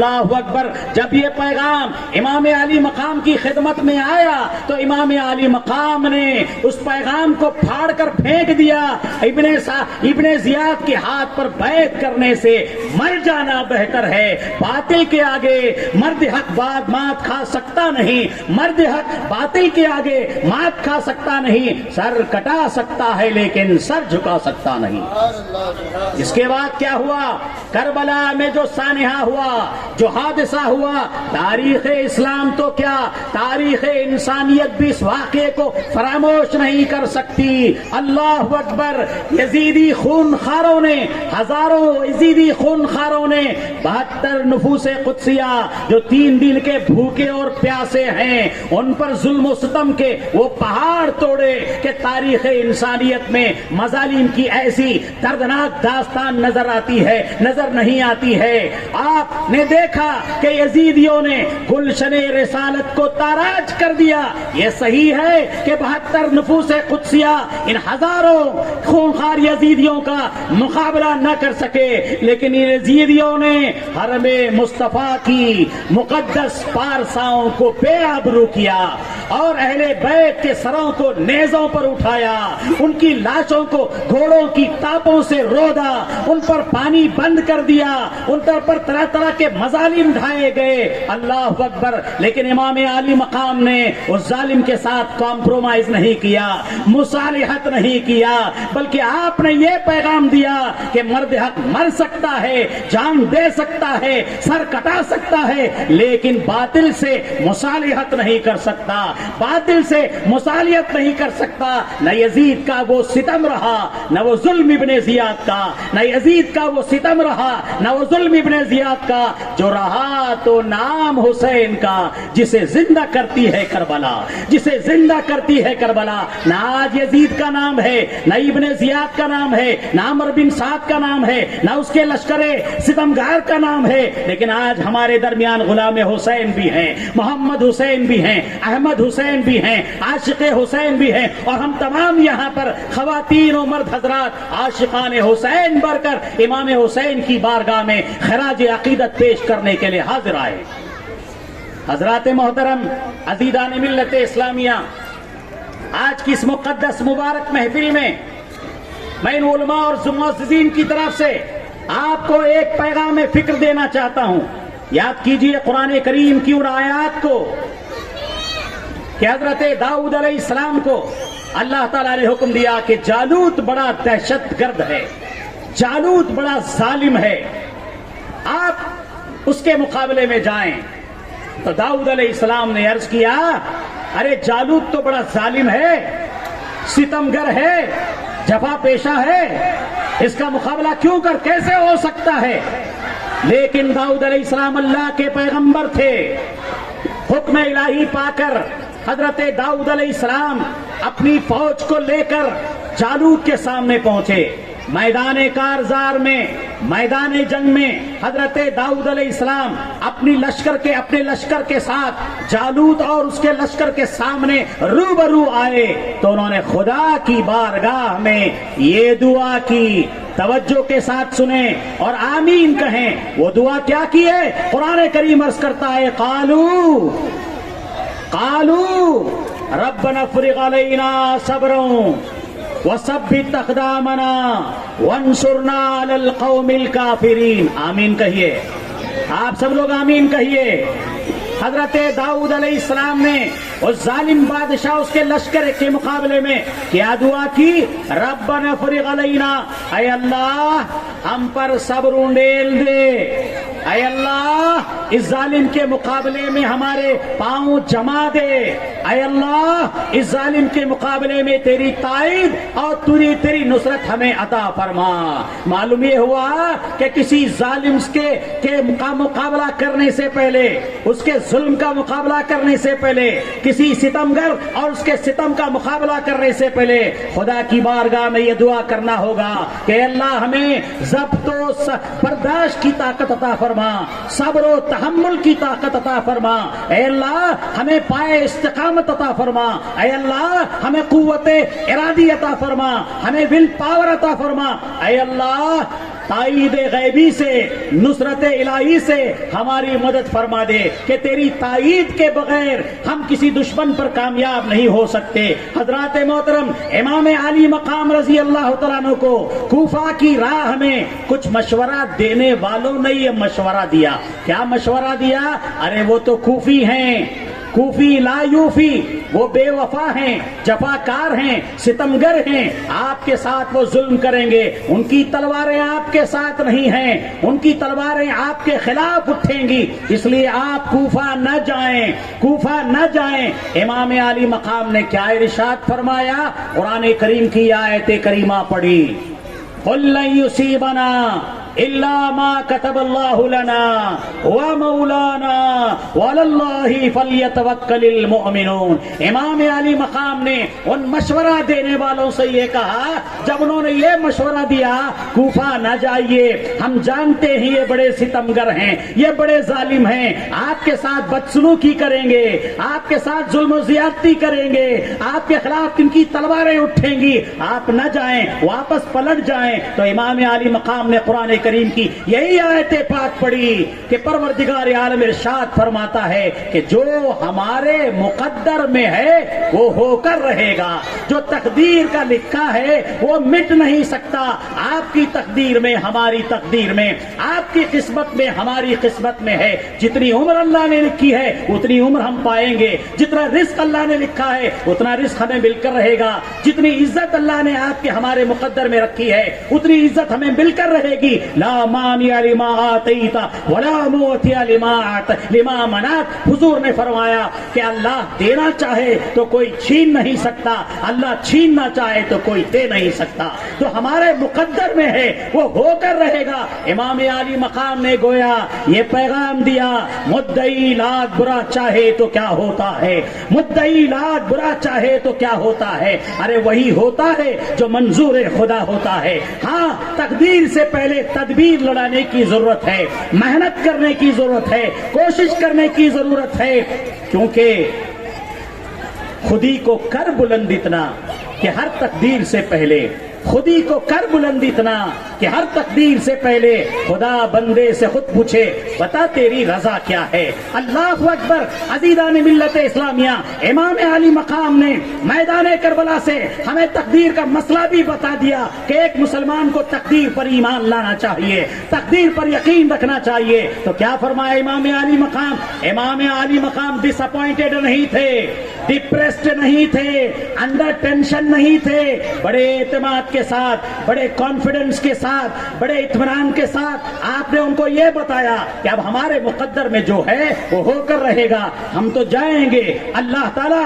اللہ اکبر. جب یہ پیغام امام علی مقام کی خدمت میں آیا تو امام علی مقام نے اس پیغام کو پھاڑ کر پھینک دیا. ابن زیاد کے ہاتھ پر بیعت کرنے سے مر جانا بہتر ہے. باطل کے آگے مرد حق مات کھا سکتا نہیں. مرد حق باطل کے آگے مات کھا سکتا نہیں. سر کٹا سکتا ہے لیکن سر جھکا سکتا نہیں. اس کے بعد کیا ہوا؟ کربلا میں جو سانحہ ہوا، جو حادثہ ہوا، تاریخ اسلام تو کیا تاریخ انسانیت بھی اس واقعے کو فراموش نہیں کر سکتی. اللہ اکبر. یزیدی خونخواروں نے، ہزاروں یزیدی خونخواروں نے 72 نفوس قدسیہ جو 3 دن کے بھوکے اور پیاسے ہیں ان پر ظلم و ستم کے وہ پہاڑ توڑے کہ تاریخ انسانیت میں مظالم کی ایسی دردناک داستان نظر آتی ہے، نظر نہیں آتی ہے. آپ نے دیکھا کہ یزیدیوں نے گلشن رسالت کو تاراج کر دیا. یہ صحیح ہے کہ 72 نفوس قدسیہ ان ہزاروں خونخوار یزیدیوں کا مقابلہ نہ کر سکے، لیکن ان یزیدیوں نے حرم مصطفیٰ کی مقدس پارساؤں کو بے آبرو کیا اور اہل بیت کے سروں کو نیزوں پر اٹھایا، ان کی لاشوں کو گھوڑوں کی ٹاپوں سے رودا، ان پر پانی بند کر دیا، ان پر طرح طرح کے مظالم ڈھائے گئے. اللہ اکبر. لیکن امام علی مقام نے اس ظالم کے ساتھ کمپرومائز نہیں کیا، مصالحت نہیں کیا، بلکہ آپ نے یہ پیغام دیا کہ مرد حق مر سکتا ہے، جان دے سکتا ہے، سر کٹا سکتا ہے، لیکن باطل سے مصالحت نہیں کر سکتا، باطل سے مصالحت نہیں کر سکتا. نہ یزید کا وہ ستم رہا، نہ وہ ظلم ابن زیاد کا، نہ یزید کا وہ ستم رہا، نہ وہ ظلم ابن زیاد کا. جو رہا تو نام حسین کا، جسے زندہ کرتی ہے کربلا، جسے زندہ کرتی ہے کربلا. نہ آج یزید کا نام ہے، نہ ابن زیاد کا نام ہے، نہ عمر بن سعد کا نام ہے، نہ اس کے لشکر ستمگار کا نام ہے. لیکن آج ہمارے درمیان غلام حسین بھی ہیں، محمد حسین بھی ہیں، احمد حسین بھی ہیں، عاشق حسین بھی ہیں، اور ہم تمام یہاں پر خواتین و مرد حضرات عاشقان حسین بڑھ کر امام حسین کی بارگاہ میں خراج عقیدت پیش کرنے کے لیے حاضر آئے. حضرات محترم، عزیزان ملت اسلامیہ، آج کی اس مقدس مبارک محفل میں میں ان علماء اور معززین کی طرف سے آپ کو ایک پیغام فکر دینا چاہتا ہوں. یاد کیجئے قرآن کریم کی ان آیات کو کہ حضرت داؤد علیہ السلام کو اللہ تعالیٰ نے حکم دیا کہ جالوت بڑا دہشت گرد ہے، جالوت بڑا ظالم ہے، آپ اس کے مقابلے میں جائیں. تو داؤد علیہ السلام نے عرض کیا، ارے جالوت تو بڑا ظالم ہے، ستمگر ہے، جفا پیشہ ہے، اس کا مقابلہ کیوں کر کیسے ہو سکتا ہے؟ لیکن داؤد علیہ السلام اللہ کے پیغمبر تھے. حکم الہی پا کر حضرت داؤد علیہ السلام اپنی فوج کو لے کر جالوت کے سامنے پہنچے. میدان کارزار میں، میدان جنگ میں حضرت داؤد علیہ السلام اپنے لشکر کے ساتھ جالوت اور اس کے لشکر کے سامنے روبرو آئے تو انہوں نے خدا کی بارگاہ میں یہ دعا کی. توجہ کے ساتھ سنیں اور آمین کہیں. وہ دعا کیا کی ہے؟ قرآن کریم عرض کرتا ہے، قالوا ربنا افرغ علینا صبرا وثبت اقدامنا وانصرنا علی القوم الکافرین. آمین کہیے. آپ سب لوگ آمین کہیے. حضرت داؤد علیہ السلام نے اس ظالم بادشاہ اس کے لشکر کے مقابلے میں کیا دعا کی؟ ربنا افرغ علینا، اے اللہ ہم پر صبر انڈیل دے، اے اللہ اس ظالم کے مقابلے میں ہمارے پاؤں جما دے، اے اللہ اس ظالم کے مقابلے میں تیری تائید اور تیری نصرت ہمیں عطا فرما. معلوم یہ ہوا کہ کسی ظالم کے مقابلہ کرنے سے پہلے، اس کے ظلم کا مقابلہ کرنے سے پہلے، کسی ستمگر اور اس کے ستم کا مقابلہ کرنے سے پہلے خدا کی بارگاہ میں یہ دعا کرنا ہوگا کہ اللہ ہمیں ضبط و برداشت کی طاقت عطا فرما، صبر و تحمل کی طاقت عطا فرما. اے اللہ ہمیں پائے استقامت عطا فرما. اے اللہ ہمیں قوت ارادی عطا فرما، ہمیں ول پاور عطا فرما. اے اللہ تائید غیبی سے، نصرت الہی سے ہماری مدد فرما دے کہ تیری تائید کے بغیر ہم کسی دشمن پر کامیاب نہیں ہو سکتے۔ حضرات محترم، امام عالی مقام رضی اللہ تعالیٰ عنہ کو کوفہ کی راہ میں کچھ مشورہ دینے والوں نے یہ مشورہ دیا۔ کیا مشورہ دیا؟ ارے وہ تو کوفی ہیں، کوفی لا یوفی، وہ بے وفا ہیں، جفاکار ہیں، ستمگر ہیں، آپ کے ساتھ وہ ظلم کریں گے، ان کی تلواریں آپ کے ساتھ نہیں ہیں، ان کی تلواریں آپ کے خلاف اٹھیں گی، اس لیے آپ کوفہ نہ جائیں، کوفہ نہ جائیں۔ امام عالی مقام نے کیا ارشاد فرمایا؟ قرآن کریم کی آیت کریمہ پڑھی، قُل لَن يُصِيبَنَا إِلَّا مَا كَتَبَ اللَّهُ لَنَا وَمَوْلَانَا وَعَلَى اللَّهِ فَلْيَتَوَكَّلِ الْمُؤْمِنُونَ۔ امام عالی مقام نے ان مشورہ دینے والوں سے یہ کہا جب انہوں نے یہ مشورہ دیا کوفہ نہ جائیے، ہم جانتے ہیں یہ بڑے ستمگر ہیں، یہ بڑے ظالم ہیں، آپ کے ساتھ بدسلوکی کریں گے، آپ کے ساتھ ظلم و زیادتی کریں گے، آپ کے خلاف ان کی تلواریں اٹھیں گی، آپ نہ جائیں، واپس پلٹ جائیں۔ تو امام عالی مقام نے قرآن کریم کی یہی آیت پاک پڑھی کہ پروردگار عالم ارشاد فرماتا ہے کہ جو ہمارے مقدر میں ہے وہ ہو کر رہے گا، جو تقدیر کا لکھا ہے وہ مٹ نہیں سکتا۔ آپ کی تقدیر میں، ہماری تقدیر میں، آپ کی قسمت میں، ہماری قسمت میں ہے، جتنی عمر اللہ نے لکھی ہے اتنی عمر ہم پائیں گے، جتنا رزق اللہ نے لکھا ہے اتنا رزق ہمیں مل کر رہے گا، جتنی عزت اللہ نے آپ کے ہمارے مقدر میں رکھی ہے اتنی عزت ہمیں مل کر رہے گی۔ لا مانع لما آتیت ولا معطی لما منعت۔ حضور نے فرمایا کہ اللہ دینا چاہے تو کوئی چھین نہیں سکتا، اللہ چھیننا چاہے تو کوئی دے نہیں سکتا، تو ہمارے مقدر میں ہے وہ ہو کر رہے گا۔ امام عالی مقام نے گویا یہ پیغام دیا، مدعی لاکھ برا چاہے تو کیا ہوتا ہے، مدعی لاکھ برا چاہے تو کیا ہوتا ہے، ارے وہی ہوتا ہے جو منظور خدا ہوتا ہے۔ ہاں، تقدیر سے پہلے تدبیر لڑانے کی ضرورت ہے، محنت کرنے کی ضرورت ہے، کوشش کرنے کی ضرورت ہے، کیونکہ خودی کو کر بلند اتنا کہ ہر تقدیر سے پہلے، خودی کو کر بلند اتنا کہ ہر تقدیر سے پہلے خدا بندے سے خود پوچھے بتا تیری رضا کیا ہے۔ اللہ اکبر۔ عزیزان ملت اسلامیہ، امام عالی مقام نے میدان کربلا سے ہمیں تقدیر کا مسئلہ بھی بتا دیا کہ ایک مسلمان کو تقدیر پر ایمان لانا چاہیے، تقدیر پر یقین رکھنا چاہیے۔ تو کیا فرمایا امام عالی مقام؟ امام عالی مقام ڈس اپوائنٹڈ نہیں تھے، ڈپریسڈ نہیں تھے، انڈر ٹینشن نہیں تھے، بڑے اعتماد کے ساتھ، بڑے کانفیڈنس کے ساتھ، بڑے اطمینان کے ساتھ آپ نے ان کو یہ بتایا کہ اب ہمارے مقدر میں جو ہے وہ ہو کر رہے گا، ہم تو جائیں گے، اللہ تعالیٰ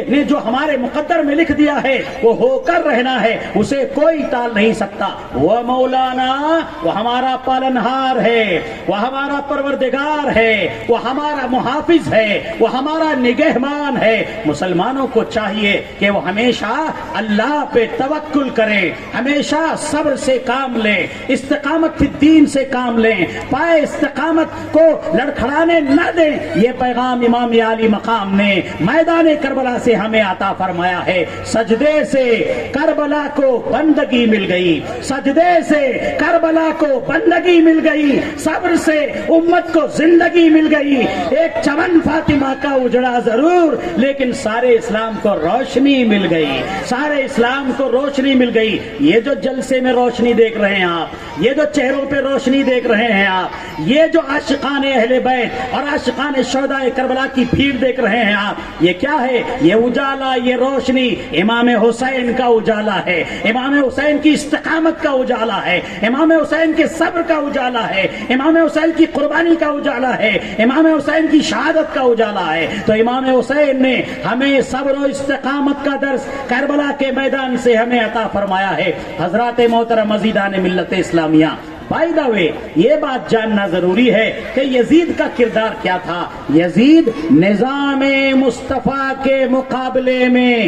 نے جو ہمارے مقدر میں لکھ دیا ہے وہ ہو کر رہنا ہے، اسے کوئی ٹال نہیں سکتا۔ وہ مولانا، وہ ہمارا پالنہار ہے، وہ ہمارا پروردگار ہے، وہ ہمارا محافظ ہے، وہ ہمارا نگہبان ہے۔ مسلمانوں کو چاہیے کہ وہ ہمیشہ اللہ پہ توکل کریں، ہمیشہ صبر سے کام لیں، استقامت فی الدین سے کام لیں، پائے استقامت کو لڑکھڑانے نہ دیں۔ یہ پیغام امام عالی مقام نے میدان کربلا سے ہمیں عطا فرمایا ہے۔ سجدے سے کربلا کو بندگی مل گئی، سجدے سے کربلا کو بندگی مل گئی، صبر سے امت کو زندگی مل گئی۔ ایک چمن فاطمہ کا اجڑا ضرور، لیکن سارے اسلام کو روشنی مل گئی، سارے اسلام کو روشنی مل گئی۔ یہ جو جلسے میں روشنی دیکھ رہے ہیں آپ، یہ جو چہروں پہ روشنی دیکھ رہے ہیں آپ، یہ جو عاشقان اہل بیت اور عاشقان شہداء کربلا کی بھیڑ دیکھ رہے ہیں آپ، یہ کیا ہے؟ یہ اجالا، یہ روشنی امام حسین کا اجالا ہے، امام حسین کی استقامت کا اجالا ہے، امام حسین کے صبر کا اجالا ہے، امام حسین کی قربانی کا اجالا ہے، امام حسین کی شہادت کا اجالا ہے۔ تو امام حسین نے ہمیں صبر و استقامت کا درس کربلا کے میدان سے ہمیں عطا فرمایا ہے۔ حضرات محترم عزیزان ملت اسلامیہ، بائی دا وے، یہ بات جاننا ضروری ہے کہ یزید کا کردار کیا تھا۔ یزید نظام مصطفیٰ کے مقابلے میں،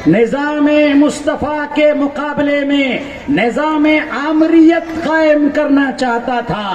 نظام مصطفیٰ کے مقابلے میں نظام عامریت قائم کرنا چاہتا تھا،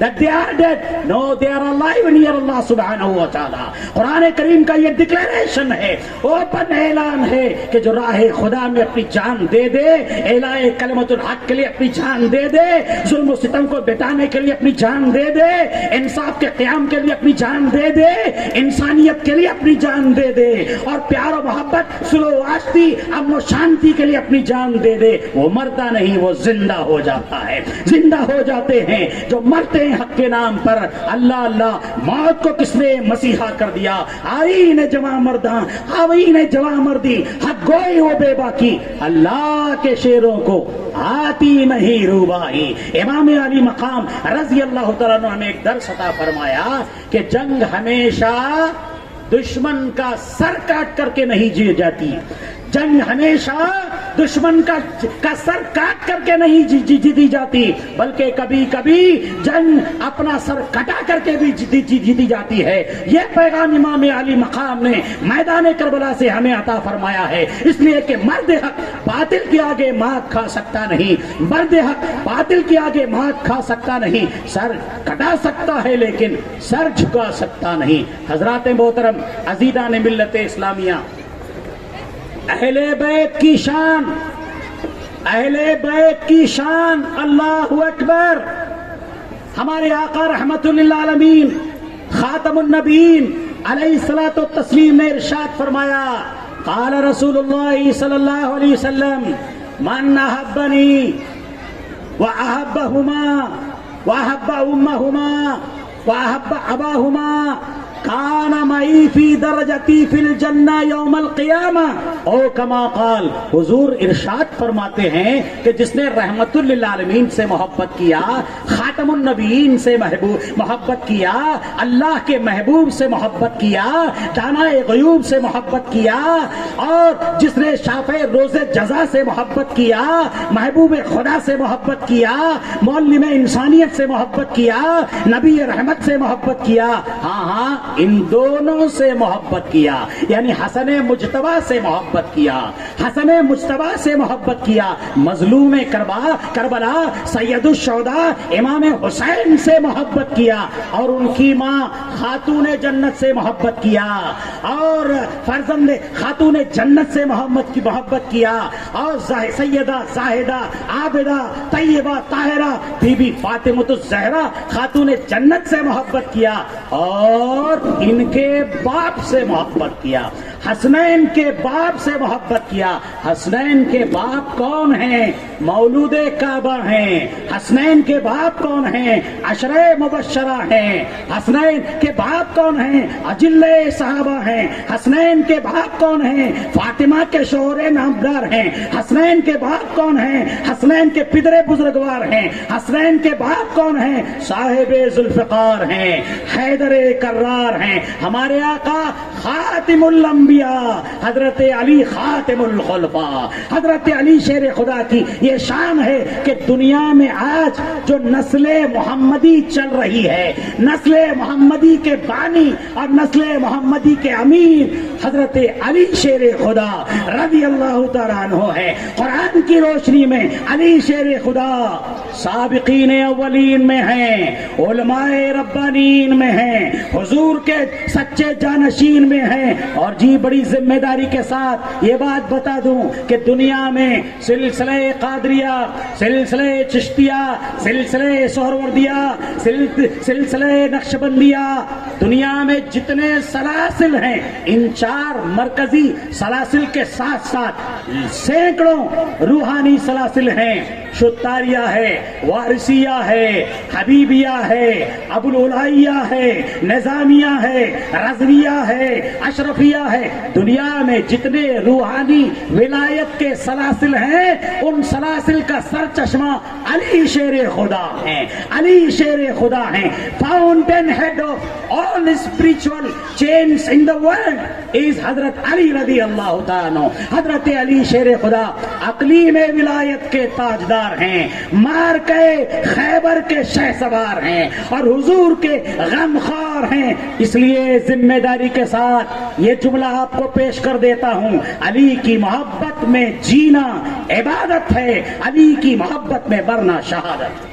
that they are dead. No, they are alive near Allah subhanahu wa ta'ala. قرآن کریم کا یہ ڈکلیریشن ہے، اوپن اعلان ہے کہ جو راہ خدا میں اپنی جان دے دے، اعلاء کلمت الحق کے لیے اپنی جان دے دے، ظلم و ستم کو بٹانے کے لیے اپنی جان دے دے، انصاف کے قیام کے لیے اپنی جان دے دے، انسانیت کے لیے اپنی جان دے دے، اور پیار و محبت، صلح و آشتی، امن و شانتی کے لیے اپنی جان دے دے، وہ مرتا نہیں، وہ زندہ ہو جاتا ہے، زندہ ہو جاتے ہیں جو مرتے ہیں حق کے نام پر۔ اللہ اللہ، موت کو کس نے مسیحا کر دیا؟ آئین جواں مرداں، آئین جواں مردی، حق گوئی و بے باکی، اللہ کے شیروں کو آتی نہیں روبائی۔ امام علی مقام رضی اللہ تعالیٰ عنہ ہمیں ایک درس عطا فرمایا کہ جنگ ہمیشہ دشمن کا سر کاٹ کر کے نہیں جی جاتی، جنگ ہمیشہ دشمن کا سر کاٹ کر کے نہیں جیتی جاتی، بلکہ کبھی کبھی جنگ اپنا سر کٹا کر کے بھی جیتی جاتی ہے۔ یہ پیغام امام علی مقام نے میدان کربلا سے ہمیں عطا فرمایا ہے، اس لیے کہ مرد حق باطل کے آگے مات کھا سکتا نہیں، مرد حق باطل کے آگے مات کھا سکتا نہیں، سر کٹا سکتا ہے لیکن سر جھکا سکتا نہیں۔ حضرات محترم، عزیزان ملت اسلامیہ، اہل بیت کی شان، اہل بیت کی شان، اللہ اکبر۔ ہمارے آقا رحمت للعالمین خاتم النبیین علیہ الصلوۃ والتسلیم نے ارشاد فرمایا، قال رسول اللہ صلی اللہ علیہ وسلم، من احبنی واحبہما واحب امہما واحب اباہما کان معی فی درجتی فی الجنہ یوم القیامہ، او کما قال۔ حضور ارشاد فرماتے ہیں کہ جس نے رحمت للعالمین سے محبت کیا، خاتم النبیین سے محبت کیا، اللہ کے محبوب سے محبت کیا، دانائے غیوب سے محبت کیا، اور جس نے شافع روز جزا سے محبت کیا، محبوب خدا سے محبت کیا، معلم انسانیت سے محبت کیا، نبی رحمت سے محبت کیا، ہاں ہاں ان دونوں سے محبت کیا، یعنی حسن مجتبی سے محبت کیا، حسن مجتبی سے محبت کیا، مظلوم کربلا سید الشہداء امام حسین سے محبت کیا، اور ان کی ماں خاتون جنت سے محبت کیا، اور فرزند خاتون جنت سے محبت کیا، اور سیدہ زاہدہ عابدہ طیبہ طاہرہ بی بی فاطمۃ الزہرا خاتون جنت سے محبت کیا، اور ان کے باپ سے محبت کیا، حسنین کے باپ سے محبت کیا۔ حسنین کے باپ کون ہیں؟ مولود کعبہ ہیں۔ حسنین کے باپ کون ہیں؟ عشرہ مبشرہ ہیں۔ حسنین کے باپ کون ہیں؟ اجل صحابہ ہیں۔ حسنین کے باپ کون ہیں؟ فاطمہ کے شوہر نامدار ہیں۔ حسنین کے باپ کون ہیں؟ حسنین کے پدر بزرگوار ہیں۔ حسنین کے باپ کون ہیں؟ صاحب ذوالفقار ہیں، حیدر کرار ہیں۔ ہمارے آقا خاتم الانبیاء حضرت علی خاتم الخلفاء، حضرت علی شیر خدا کی یہ شان ہے کہ دنیا میں آج جو نسل محمدی چل رہی ہے، نسل محمدی کے بانی اور نسل محمدی کے امیر حضرت علی شیر خدا رضی اللہ تعالیٰ عنہ ہے۔ قرآن کی روشنی میں علی شیر خدا سابقین اولین میں ہیں، علماء ربانین میں ہیں، حضور کے سچے جانشین میں ہیں۔ اور جی بڑی ذمہ داری کے ساتھ یہ بات بتا دوں کہ دنیا میں سلسلہ قادریہ، سلسلہ چشتیہ، سلسلہ سہروردیہ، سلسلہ نقشبندیہ، دنیا میں جتنے سلاسل ہیں، ان چار مرکزی سلاسل کے ساتھ ساتھ سینکڑوں روحانی سلاسل ہیں۔ شتاریہ ہے، وارثیہ ہے، حبیبیہ ہے، ابوالعلیہ ہے، نظامیہ ہے، رضویہ ہے، اشرفیہ ہے۔ دنیا میں جتنے روحانی ولایت کے سلاسل ہیں، ان سلاسل کا سر چشمہ علی شیر خدا ہیں، علی شیر خدا ہیں۔ Fountain head of all spiritual chains in the world is حضرت علی رضی اللہ تعالیٰ عنہ۔ حضرت علی شیر خدا اقلیم ولایت کے تاجدار ہیں، مارکے خیبر کے شہ سوار ہیں، اور حضور کے غمخوار ہیں۔ اس لیے ذمہ داری کے ساتھ یہ جملہ آپ کو پیش کر دیتا ہوں، علی کی محبت میں جینا عبادت ہے، علی کی محبت میں مرنا شہادت ہے۔